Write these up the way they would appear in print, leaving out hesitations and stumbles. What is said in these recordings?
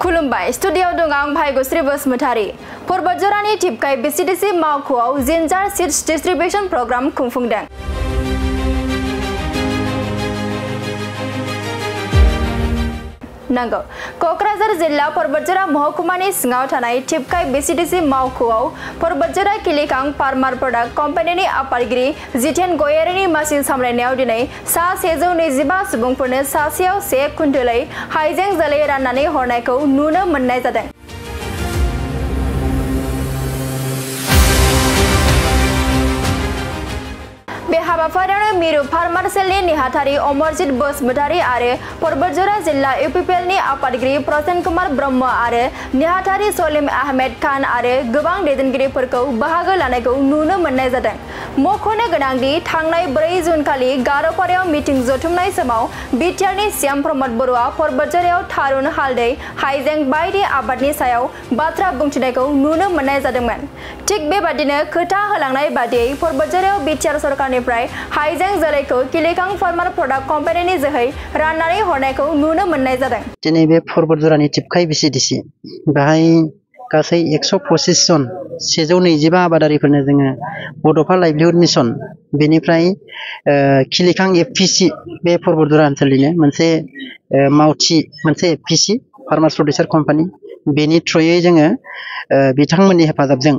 खुलुमबाय स्टुडियाव दं आं भाग्यश्री बसुमतारी परबतजरानि टिपकाय बिसिडिसि मावख'आव जिन्जार सीड्स डिस्ट्रिबिउशन प्रग्राम खुंफुंदों। नंगौ क'क्राझार जिल्ला परबतजरा महकुमानि सिङाव थानाय टिपकाय बिसिडिसि मावख'आव परबतजरा किलिकां फार्मार प्रडाक्ट कम्पानिनि आफादगिरि जितेन गयारिनि मासि सामलायनायाव दिनै सा 125 सुबुंफोरनो सासेयाव 1 कुइन्टेलै हाइजें जोलै राननानै हरनायखौ नुनो मोननाय जादों। बे हाबाफारियाव मिरु फार्मार सेलनि नेहाथारि अमरजित बसुमतारी आरो परबतजरा जिल्ला इउपिपिएलनि आफादगिरि प्रसेन कुमार ब्रह्म आरो नेहाथारि सलिम आहमेद खान आरो गोबां दैदेनगिरिफोरखौ बाहागो लानायखौ नुनो मोननाय जादों। मख'नो गोनांदि थांनाय 4 जुन खालि गार'पारायाव मिटिं जथुमनाय समाव बिटिआरनि सीएम प्रमद बर'आ परबतजरायाव थारुन हालदै हाइजें बायदि आबादनि सायाव बाथ्रा बुंथिनायखौ नुनो मोननाय जादोंमोन। थिग बेबादिनो खोथा होलांनाय बादियै परबतजरायाव बिटिआर सरकारनिफ्राय हाइजें जोलैखौ किलिकां फार्मार प्रडाक्ट कम्पानिनि जोहै राननानै हरनायखौ नुनो मोननाय जादों। दिनै बे परबतजरानि टिपकाय बिसिडिसि बेहाय गासै 125 जन 125 आबादारिफोरनो जोङो बड'फा लाइभलिहुड मिशन बेनिफ्राय किलिकां एफपिसि बे परबतजरा ओनसोलनिनो मोनसे मावथि मोनसे एफपिसि फार्मार्स प्रडिउसार कम्पानि बेनि थ्रुयै जोङो बिथांमोननि हेफाजाबजों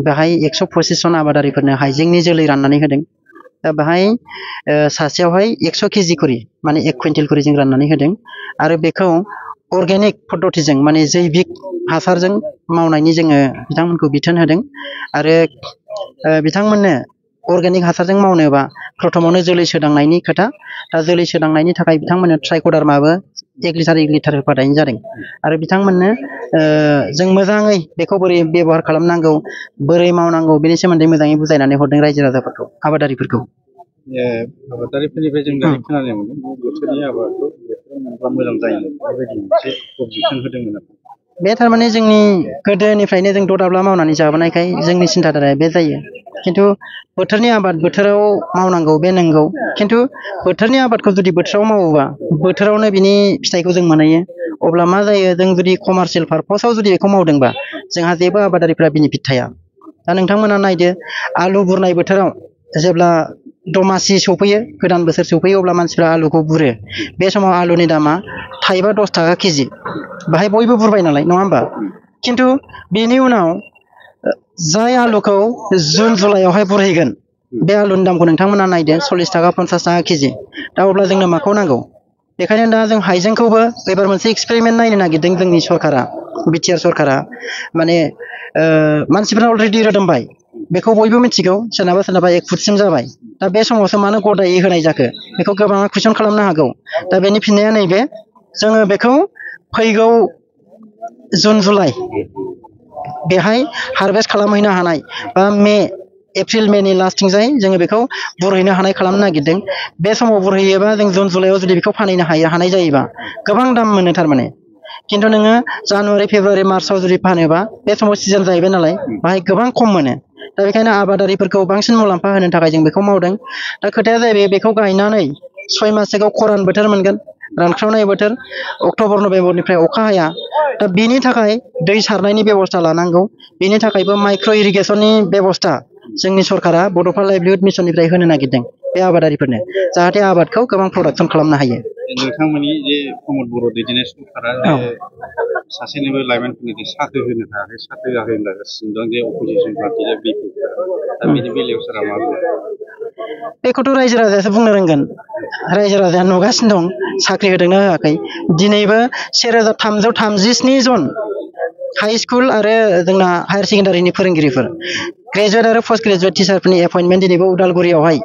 बेहाय 125 जन आबादारिफोरनो हाइजेंनि जोलै राननानै होदों। दा बेहाय सासेयावहाय 100 केजि करि माने 1 कुइन्टेल करि जों राननानै होदों आरो बेखौ अर्गेनिक पद्धतिजों माने जैबिक हासारजों मावनायनि जोङो बिथांमोनखौ बिथोन होदों आरो बिथांमोननो अर्गेनिक हासारजों मावनोबा प्रथमावनो जोलै सोदांनायनि खोथा दा जोलै सोदांनायनि थाखाय बिथांमोननो ट्राइकडार्माबो 1 लिटार होफानाय जादों आरो बिथांमोननो जों मोजाङै बेखौ बोरै बेबहार खालामनांगौ बोरै मावनांगौ बेनि सोमोन्दै मोजाङै बुजायनानै हरदों रायजो राजाफोरखौ आबादारिफोरखौ। आबादारिफोरनिफ्राय जों दानि खोनानो मोनदों बोथोरनि आबादखौ मोनब्ला मोजां जायो बेबायदि मोनसे बिथोन होदोंमोन। बे थारमाने जोंनि गोदोनिफ्रायनो जों ददाब्ला मावनानै जाबोनायखाय जोंनि सिन्थाधाराया बे जायो। खिन्थु बोथोरनि आबाद बोथोराव मावनांगौ बे नंगौ खिन्थु बोथोरनि आबादखौ जुदि बोथोराव मावोबा बोथोरावनो बिनि फिथाइखौ जों मोनहैयो अब्ला मा जायो जों जुदि कमार्शियेल पारपसाव जुदि बेखौ मावदोंबा जोंहा जेबो आबादारिफ्रा बेनिफिट थाया। दा नोंथांमोना नायदो आलु बुरनाय बोथोराव जेब्ला दमासि सफैयो गोदान बोसोर सफैयो अब्ला मानसिफ्रा आलुखौ बुरो बे समाव आलुनि दामा थाइबा 10 थाखा केजि बाहाय बयबो बुरबाय नालाय नङा होमबा खिन्थु बेनि उनाव जाय आलुखौ जुन जुलाइयावहाय बुरहैगोन बे आलुनि दामखौ नोंथांमोना नायदो 40 थाखा 50 थाखा केजि दा अब्ला जोंनो माखौ नांगौ बेखायनो दा जों हाइजेंखौबो एबार मोनसे एक्सपेरिमेन्ट नायनो नागिरदों जोंनि सरकारा बिटिआर सरकारा माने मानसिफ्रा अलरेडि रोदोमबाय बेखौ बयबो मिथिगौ सोरनाबा 1 फुटसिम जाबाय दा बे समावसो मानो गदायै होनाय जाखो बेखौ गोबाङा कुइसन खालामनो हागौ। दा बेनि फिननाया नैबे जोङो बेखौ फैगौ जुन जुलाइ बेहाय हारभेस्ट खालामहैनो हानाय बा एप्रिल मेनि लास्टथिंजाय जोङो बेखौ बुरहैनो हानाय खालामनो नागिरदों। बे समाव बुरहैयोबा जों जुन जुलाइयाव जुदि बेखौ फानहैनो हानाय जायोबा गोबां दाम मोनो थारमाने खिन्थु नोङो जानुवारि फेब्रुवारि मार्चआव जुदि फानोबा बे समाव सिजन जाहैबाय नालाय बाहाय गोबां खम मोनो। दा बेखायनो आबादारिफोरखौ बांसिन मुलाम्फा होनो थाखाय जों बेखौ मावदों। दा खोथाया जाहैबाय बेखौ गायनानै 6 माससोखौ खरान बोथोर मोनगोन रानख्रावनाय बोथोर अक्ट'बर नभेम्बरनिफ्राय अखा हाया दा बेनि थाखाय दै सारनायनि बेबस्था लानांगौ बेनि थाखायबो माइक्र' इरिगेसननि बेबस्था जोंनि सरकारा बड'फा लाइभलिहुड मिशननिफ्राय होनो नागिरदों बे आबादारिफोरनो जाहाथे आबादखौ गोबां प्रडाक्सन खालामनो हायो। नोंथांमोननि जे प्रमद बर' दैदेननाय सरकारा सासेनोबो लाइमोनफोरनि साख्रि होनो हायाखै साख्रि होआखै होनगासिनो दं जे अपोजिसन पार्टि बिपि दा बेनि बेलायाव सोरहा मा बुङो बेखौथ' रायजो राजायासो बुंनो रोंगोन रायजो राजाया नुगासिनो दं साख्रि होदोंना होआखै दिनैबो 1337 जन हाई स्कुल आरो जोंना हायार सेकेन्डारिनि फोरोंगिरिफोर ग्रेजुवेट आरो पस्ट ग्रेजुवेट टिचारफोरनि एपइन्टमेन्ट दिनैबो उदालगुरियावहाय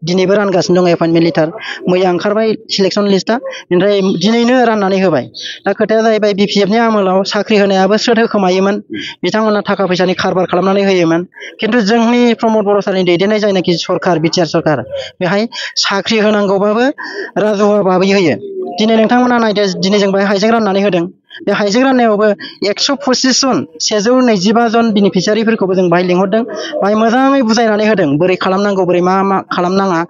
दिनैबो रानगासिनो दं एपइन्टमेन्ट लेटार मैया ओंखारबाय सिलेक्सन लिस्टआ ओमफ्राय दिनैनो राननानै होबाय। दा खोथाया जाहैबाय बिपिएफनि आमोलाव साख्रि होनायाबो स्रोद होखोमायोमोन बिथांमोना थाखा फैसानि खारबार खालामनानै होयोमोन खिन्थु जोंनि प्रमद बर' सारनि दैदेननाय जायनाखि सरकार बिटिआर सरकार बेहाय साख्रि होनांगौबाबो राजहुवा भाबै होयो। दिनै नोंथांमोना नायदो दिनै जों बेहाय हाइजें राननानै होदों बे हाइजें राननायावबो 125 जन 125 जन बेनिफिसियारिफोरखौबो जों बाहाय लिंहरदों बाहाय मोजाङै बुजायनानै होदों बोरै खालामनांगौ बोरै मा खालामनाङा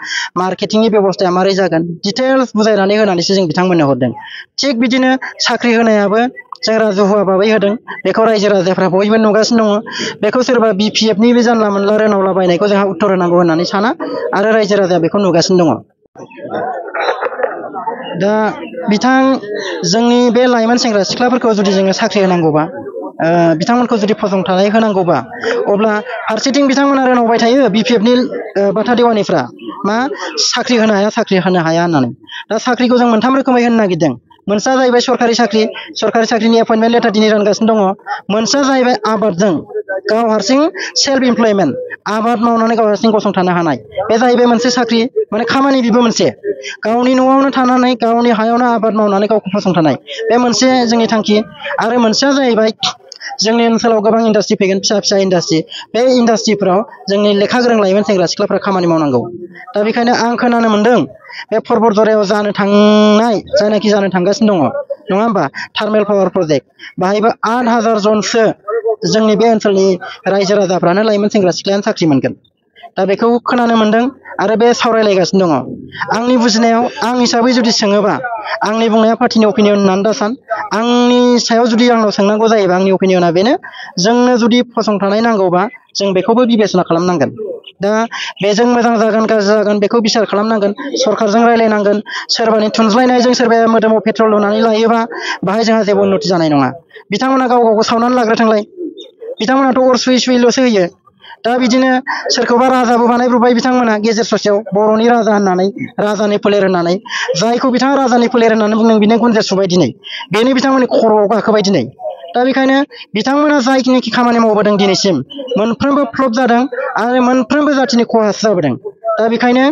मार्केटिंनि बेबस्थाया मारै जागोन डिटेल्स बुजायनानै होनानैसो जों बिथांमोननो हरदों। थिग बिदिनो साख्रि होनायाबो जों राजुहुआ बाबै होदों बेखौ रायजो राजाफ्रा बयबो नुगासिनो दङ बेखौ सोरबा BPF नि बे जानला मोनला रोनावला बायनायखौ जोंहा उत्तर होनांगौ होननानै साना आरो रायजो राजाया बेखौ नुगासिनो दङ दा बिथां जोंनि बे लाइमोन सेंग्रा सिख्लाफोरखौ जुदि जोङो साख्रि होनांगौबा बिथांमोनखौ जुदि फसंथानाय होनांगौबा अब्ला फारसेथिं बिथांमोना रोनावबाय थायो BPF नि बाथा देवानिफ्रा मा साख्रि होनो हाया होननानै दा साख्रिखौ जों मोनथाम रोखोमै होनो नागिरदों मोनसेया जाहैबाय सरकारि साख्रिनि एपइन्टमेन्ट लेटार दिनै रानगासिनो दङ मोनसेया जाहैबाय आबादजों गाव हारसिं सेल्फ इमप्लयमेन्ट आबाद मावनानै गाव हारसिं गसंथानो हानाय बे जाहैबाय मोनसे साख्रि माने खामानि बिबो मोनसे गावनि न'आवनो थानानै गावनि हायावनो आबाद मावनानै गावखौ फसंथानाय बे मोनसे जोंनि थांखि आरो मोनसेया जाहैबाय जोंनि ओनसोलाव गोबां इन्डास्ट्रि फैगोन फिसा इन्डास्ट्रि बे इन्डास्ट्रिफोराव जोंनि लेखा गोरों लाइमोन सेंग्रा सिख्लाफ्रा खामानि मावनांगौ दा बेखायनो आं खोनानो मोनदों बे परबतजरायाव जानो थांनाय जायनाखि जानो थांगासिनो दङ नङा होमबा थार्मेल पावार प्रजेक्ट बाहायबो 8,000 जनसो जोंनि बे ओनसोलनि रायजो राजाफ्रानो लाइमोन सेंग्रा सिख्लायानो साख्रि मोनगोन दा बेखौ खोनानो मोनदों आरो बे सावरायलायगासिनो दङ आंनि बुजिनायाव आं हिसाबै जुदि सोङोबा आंनि बुंनाया पार्टिनि अपिनियन होननानै दा सान आंनि सायाव जुदि आंनाव सोंनांगौ जायोबा आंनि अपिनियना बेनो जोंनो जुदि फसंथानाय नांगौबा जों बेखौबो बिबेचना खालामनांगोन दा बेजों मोजां जागोन गाज्रि जागोन बेखौ बिसार खालामनांगोन सरकारजों रायलायनांगोन सोरबानि थुनज्लायनायजों सोरबाया मोदोमाव पेट्रल होनानै लायोबा बाहाय जोंहा जेबो उन्नति जानाय नङा बिथांमोना गाव गावखौ सावनानै लाग्रोथोंलाय बिथांमोनाथ' अर सुयैल'सो होयो दा बिदिनो सोरखौबा राजाबो बानायब्रबाय बिथांमोना गेजेर ससेयाव बर'नि राजा होननानै राजानि फोलेर होननानै जायखौ बिथाङा राजानि फोलेर होननानै बुंदों बिनो गुन्जेर सुबाय दिनै बेनो बिथांमोननि खर'आव गाखोबाय दिनै दा बेखायनो बिथांमोना जायखिनिखि खामानि मावबोदों दिनैसिम मोनफ्रोमबो फ्लप जादों आरो मोनफ्रोमबो जाथिनि खहासो जाबोदों दा बेखायनो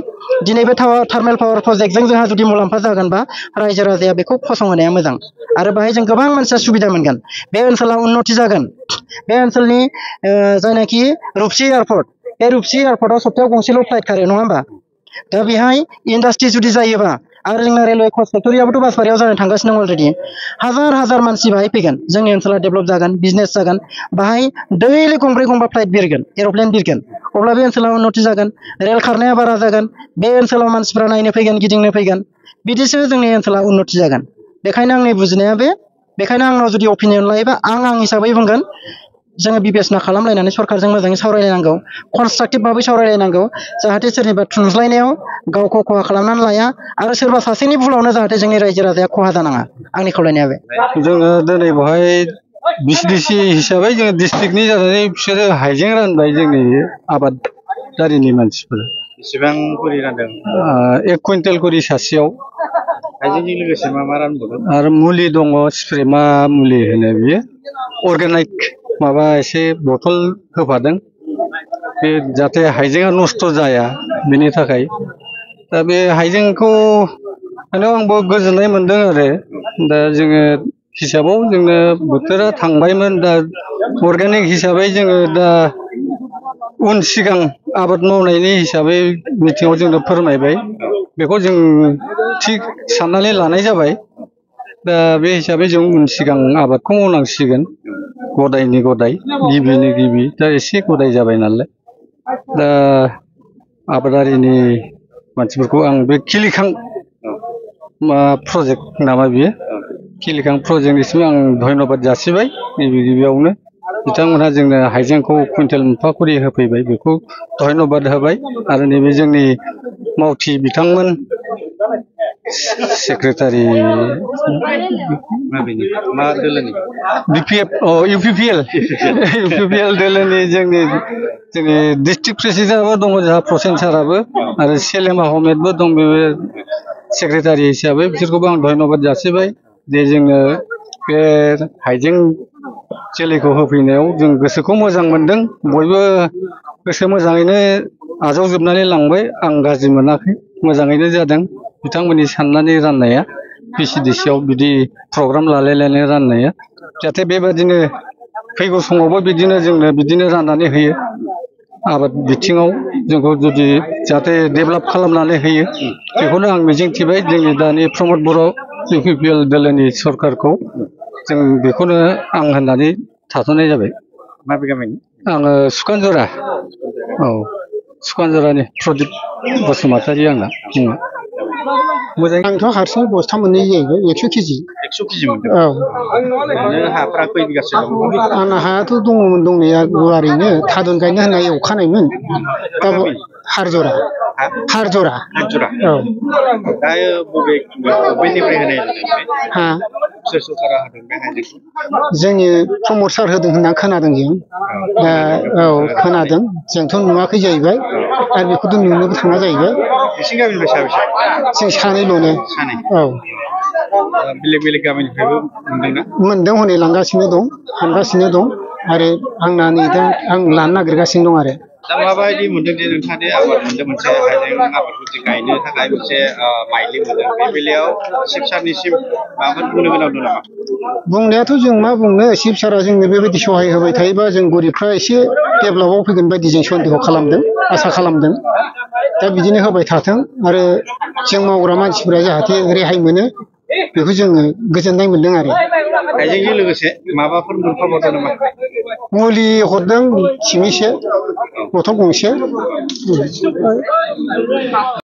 दिनै बे थार्मेल पावार प्रजेक्टजों जोंहा जुदि मुलाम्फा जागोनबा रायजो राजाया बेखौ फसंहोनाया मोजां आरो बाहाय जों गोबां मानसिया सुबिदा मोनगोन बे ओनसोला उन्नति जागोन बे ओनसोलनि जायनाखि रुपसि एयारपर्ट बे रुपसि एयारपर्टआव सप्तायाव गंसेल' फ्लाइट खारो नङा होमबा दा बेहाय इन्डास्ट्रि जुदि जायोबा आरो जोंना रेलवे कच फेक्ट'रियाबोथ' बासबारियाव जानो थांगासिनो दं अलरेडि हाजार मानसि बाहाय फैगोन जोंनि ओनसोला डेभेलप जागोन बिजनेस जागोन बाहाय दैलि गंब्रै गंबा फ्लाइट बिरगोन एर'प्लेन बिरगोन अब्ला बे ओनसोलाव उन्नति जागोन रेल खारनाया बारा जागोन बे ओनसोलाव मानसिफ्रा नायनो फैगोन गिदिंनो फैगोन बिदिसो जोंनि ओनसोला उन्नति जागोन बेखायनो आंनि बुजिनाया बेखायनो आंनाव जुदि अपिनियन लायोबा आं हिसाबै बुंगोन जोङो बिबेचना खालामलायनानै सरकारजों मोजाङै सावरायलायनांगौ कनस्ट्राक्टिभ भाबै सावरायलायनांगौ जाहाथे सोरनिबा थुनज्लायनायाव गावखौ खहा खालामनानै लाया आरो सोरबा सासेनि भुलावनो जाहाथे जोंनि रायजो राजाया खहा जानाङा आंनि खावलायनाया बे जोङो दिनै बेवहाय बिसिडिसि हिसाबै जोङो डिस्ट्रिक्टनि जानानै बिसोरो हाइजें रानबाय जोंनि आबादारिनि मानसिफोर बेसेबां करि रानदों 1 कुइन्टेल करि सासेयाव हाइजेंजों लोगोसे मा रानबावदों आरो मुलि दङ स्प्रे मा मुलि होनो बियो अर्गेनिक माबा एसे बथल होफादों बे जाहाथे हाइजेंआ नस्थ' जाया बेनि थाखाय दा बे हाइजेंखौ आंबो गोजोननाय मोनदों आरो दा जोङो हिसाबाव जोंनो बोथोरा थांबायमोन दा अर्गेनिक हिसाबै जोङो दा उन सिगां आबाद मावनायनि हिसाबै मिटिङाव जोंनो फोरमायबाय बेखौ जों थिग साननानै लानाय जाबाय दा बे हिसाबै जों उन सिगां आबादखौ मावनांसिगोन गदायनि गदाय गिबिनि गिबि दा एसे गदाय जाबाय नालाय दा आबादारिनि मानसिफोरखौ आं बे खिलिखां प्रजेक्ट नामा बियो खिलिखां प्रजेक्टनिसिम आं धन्यबाद जासिबाय गिबियावनो बिथांमोनहा जोंनो हाइजेंखौ कुइन्टेल मोनफा करि होफैबाय बेखौ धन्यबाद होबाय आरो नैबे जोंनि मावथि बिथांमोन सेक्रेटारि BPF UPPL दोलोनि जोंनि डिस्ट्रिक्ट प्रेसिडेन्टआबो दङ जोंहा प्रसेन साराबो आरो सेलेम आहमेदबो दं बे सेक्रेटारि हिसाबै बिसोरखौबो आं धन्यबाद जासिबाय जे जोङो बे हाइजें जोलैखौ होफैनायाव जों गोसोखौ मोजां मोनदों बयबो गोसो मोजाङैनो आजावजोबनानै लांबाय आं गाज्रि मोनाखै मोजाङैनो जादों बिथांमोननि साननानै राननाया PCDC आव बिदि प्रग्राम लालायलायनानै राननाया जाहाथे बेबादिनो फैगौ समावबो बिदिनो जोंनो बिदिनो राननानै होयो आबाद बिथिङाव जोंखौ जुदि जाहाथे डेभेलप खालामनानै होयो बेखौनो आं मिजिंथिबाय जोंनि दानि प्रमद बर' UPPL दोलोनि सरकारखौ जों बेखौनो आं होननानै थाथ'नाय जाबाय माबे गामिनि आङो सुखानजरा औ सुखानजरानि प्रदीप बसुमतारी आंना मोजां आंथ' हारसिं बस्था मोननै जाहैबाय 100 केजि 100 केजि मोनदों औ नों हाफ्रा खै बिगासो दं आंना हायाथ' दङमोन दंनाया गुवारैनो थादुन गायनो होननाय एवखानायमोन दा हारजरा हाजरा औ दायो बबेनिफ्राय होनाय जादों हा सोर सरकारा होदों बे हाइजेंखौ जोंनि प्रमद सार होदों होनना खोनादों जों दा औ खोनादों जोंथ' नुवाखै जाहैबाय आरो बेखौथ' नुनोबो थाङा जाहैबाय नोंसिनि गामिनिफ्राय साबेसे जों सानैल'नो सानै औ बेलेग बेलेग गामिनिफ्रायबो मोनदोंना मोनदों हनै लांगासिनो दं हानगासिनो दं आरो आंना नै दा आं लानो नागिरगासिनो दं आरो दा माबायदि मोनदों जे नोंथाङा दे आबाद मोनदों मोनसे हाइजें आबादखौ जे गायनो थाखाय मोनसे माइलि मोनदों बे बेलायाव शिब सारनिसिम माबाफोर बुंनो गोनां दं नामा बुंनायाथ' जों मा बुंनो शिब सारा जोंनो बेबायदि सहाय होबाय थायोबा जों गरिबफ्रा एसे डेभेलपआव फैगोन बायदि जों सन्देह खालामदों आसा खालामदों दा बिदिनो होबाय थाथों आरो जों मावग्रा मानसिफोरा जाहाथे रेहाय मोनो बेखौ जोङो गोजोननाय मोनदों आरो हाइजेंजों लोगोसे माबाफोर मोनफाबावदों नामा मुलि हरदों थिमिसे बथल गंसे